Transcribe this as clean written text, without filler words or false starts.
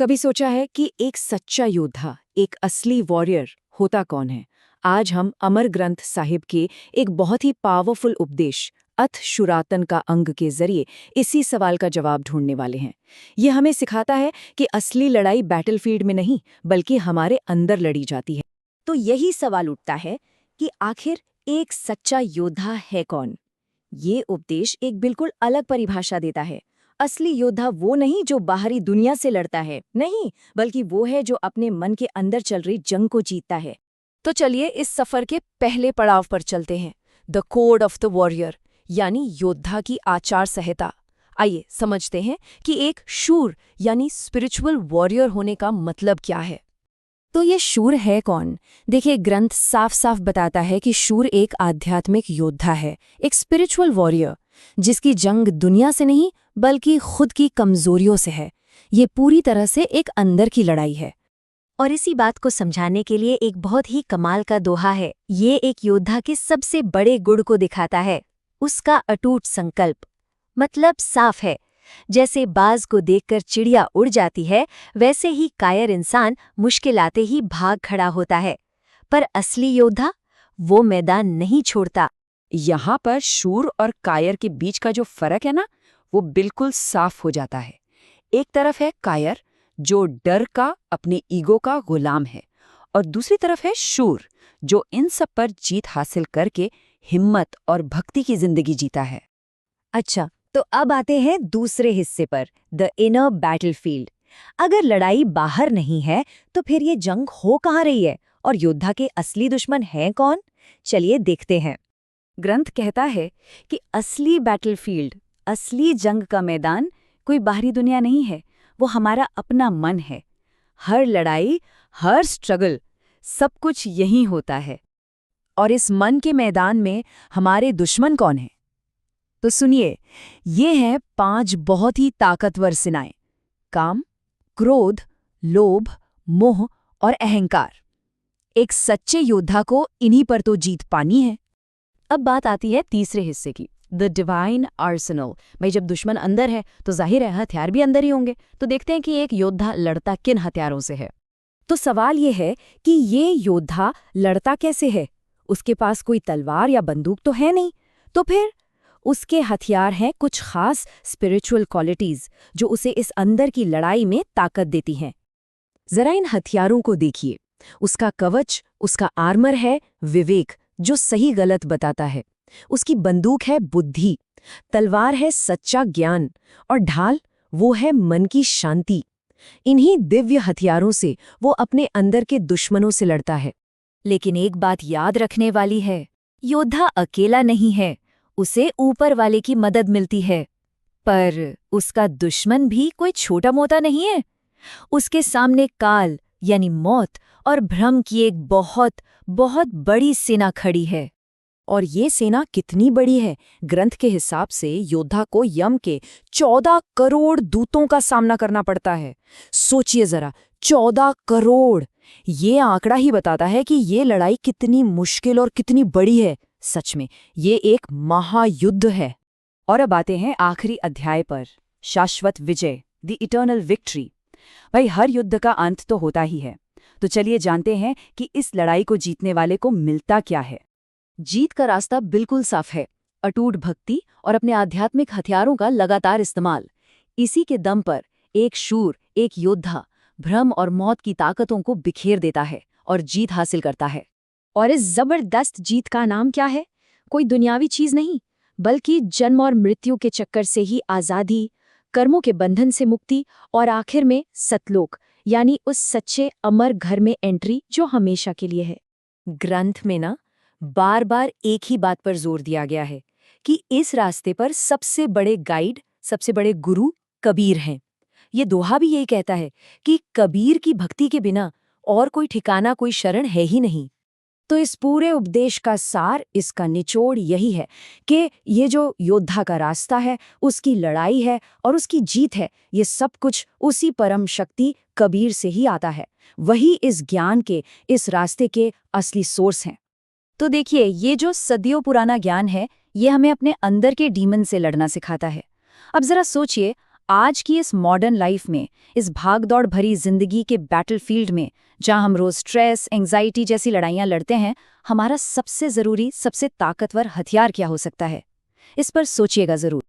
कभी सोचा है कि एक सच्चा योद्धा, एक असली वॉरियर होता कौन है? आज हम अमर ग्रंथ साहिब के एक बहुत ही पावरफुल उपदेश अथ शुरातन का अंग के जरिए इसी सवाल का जवाब ढूंढने वाले हैं। ये हमें सिखाता है कि असली लड़ाई बैटलफील्ड में नहीं बल्कि हमारे अंदर लड़ी जाती है। तो यही सवाल उठता है कि आखिर एक सच्चा योद्धा है कौन? ये उपदेश एक बिल्कुल अलग परिभाषा देता है। असली योद्धा वो नहीं जो बाहरी दुनिया से लड़ता है, नहीं, बल्कि वो है जो अपने मन के अंदर चल रही जंग को जीतता है। तो चलिए इस सफर के पहले पड़ाव पर चलते हैं, the code of the warrior, यानी योद्धा की आचार संहिता। आइए समझते हैं कि एक शूर यानी स्पिरिचुअल वॉरियर होने का मतलब क्या है। तो ये शूर है कौन? देखिए, ग्रंथ साफ साफ बताता है कि शूर एक आध्यात्मिक योद्धा है, एक स्पिरिचुअल वॉरियर, जिसकी जंग दुनिया से नहीं बल्कि खुद की कमजोरियों से है। ये पूरी तरह से एक अंदर की लड़ाई है। और इसी बात को समझाने के लिए एक बहुत ही कमाल का दोहा है। ये एक योद्धा के सबसे बड़े गुण को दिखाता है, उसका अटूट संकल्प। मतलब साफ है, जैसे बाज को देखकर चिड़िया उड़ जाती है, वैसे ही कायर इंसान मुश्किल आते ही भाग खड़ा होता है। पर असली योद्धा वो मैदान नहीं छोड़ता। यहाँ पर शूर और कायर के बीच का जो फर्क है ना, वो बिल्कुल साफ हो जाता है। एक तरफ है कायर जो डर का, अपने ईगो का गुलाम है, और दूसरी तरफ है शूर जो इन सब पर जीत हासिल करके हिम्मत और भक्ति की जिंदगी जीता है। अच्छा, तो अब आते हैं दूसरे हिस्से पर, द इनर बैटलफील्ड। अगर लड़ाई बाहर नहीं है तो फिर ये जंग हो कहाँ रही है, और योद्धा के असली दुश्मन हैं कौन? चलिए देखते हैं। ग्रंथ कहता है कि असली बैटलफील्ड, असली जंग का मैदान कोई बाहरी दुनिया नहीं है, वो हमारा अपना मन है। हर लड़ाई, हर स्ट्रगल, सब कुछ यही होता है। और इस मन के मैदान में हमारे दुश्मन कौन हैं? तो सुनिए, ये हैं 5 बहुत ही ताकतवर सेनाएं: काम, क्रोध, लोभ, मोह और अहंकार। एक सच्चे योद्धा को इन्हीं पर तो जीत पानी है। अब बात आती है तीसरे हिस्से की, द डिवाइन आर्सेनल। भाई, जब दुश्मन अंदर है तो जाहिर है हथियार भी अंदर ही होंगे। तो देखते हैं कि एक योद्धा लड़ता किन हथियारों से है। तो सवाल ये है कि ये योद्धा लड़ता कैसे है? उसके पास कोई तलवार या बंदूक तो है नहीं। तो फिर उसके हथियार हैं कुछ खास स्पिरिचुअल क्वालिटीज जो उसे इस अंदर की लड़ाई में ताकत देती हैं। जरा इन हथियारों को देखिए। उसका कवच, उसका आर्मर है विवेक, जो सही गलत बताता है। उसकी बंदूक है बुद्धि, तलवार है सच्चा ज्ञान, और ढाल वो है मन की शांति। इन्हीं दिव्य हथियारों से वो अपने अंदर के दुश्मनों से लड़ता है। लेकिन एक बात याद रखने वाली है, योद्धा अकेला नहीं है, उसे ऊपर वाले की मदद मिलती है। पर उसका दुश्मन भी कोई छोटा मोटा नहीं है। उसके सामने काल यानी मौत और भ्रम की एक बहुत बहुत बड़ी सेना खड़ी है। और ये सेना कितनी बड़ी है? ग्रंथ के हिसाब से योद्धा को यम के 14 करोड़ दूतों का सामना करना पड़ता है। सोचिए जरा, 14 करोड़! ये आंकड़ा ही बताता है कि ये लड़ाई कितनी मुश्किल और कितनी बड़ी है। सच में ये एक महायुद्ध है। और अब आते हैं आखिरी अध्याय पर, शाश्वत विजय, द इटर्नल विक्ट्री। भाई, हर युद्ध का अंत तो होता ही है। तो चलिए जानते हैं कि इस लड़ाई को जीतने वाले को मिलता क्या है। जीत का रास्ता बिल्कुल साफ है, अटूट भक्ति और अपने आध्यात्मिक हथियारों का लगातार इस्तेमाल। इसी के दम पर एक शूर, एक योद्धा भ्रम और मौत की ताकतों को बिखेर देता है और जीत हासिल करता है। और इस जबरदस्त जीत का नाम क्या है? कोई दुनियावी चीज नहीं, बल्कि जन्म और मृत्यु के चक्कर से ही आजादी, कर्मों के बंधन से मुक्ति, और आखिर में सतलोक यानी उस सच्चे अमर घर में एंट्री जो हमेशा के लिए है। ग्रंथ में ना बार बार एक ही बात पर जोर दिया गया है कि इस रास्ते पर सबसे बड़े गाइड, सबसे बड़े गुरु कबीर हैं। ये दोहा भी यही कहता है कि कबीर की भक्ति के बिना और कोई ठिकाना, कोई शरण है ही नहीं। तो इस पूरे उपदेश का सार, इसका निचोड़ यही है कि ये जो योद्धा का रास्ता है, उसकी लड़ाई है और उसकी जीत है, ये सब कुछ उसी परम शक्ति कबीर से ही आता है। वही इस ज्ञान के, इस रास्ते के असली सोर्स हैं। तो देखिए, ये जो सदियों पुराना ज्ञान है, ये हमें अपने अंदर के डीमन से लड़ना सिखाता है। अब जरा सोचिए, आज की इस मॉडर्न लाइफ में, इस भागदौड़ भरी जिंदगी के बैटलफील्ड में, जहां हम रोज स्ट्रेस, एंजाइटी जैसी लड़ाइयां लड़ते हैं, हमारा सबसे जरूरी, सबसे ताकतवर हथियार क्या हो सकता है? इस पर सोचिएगा जरूर।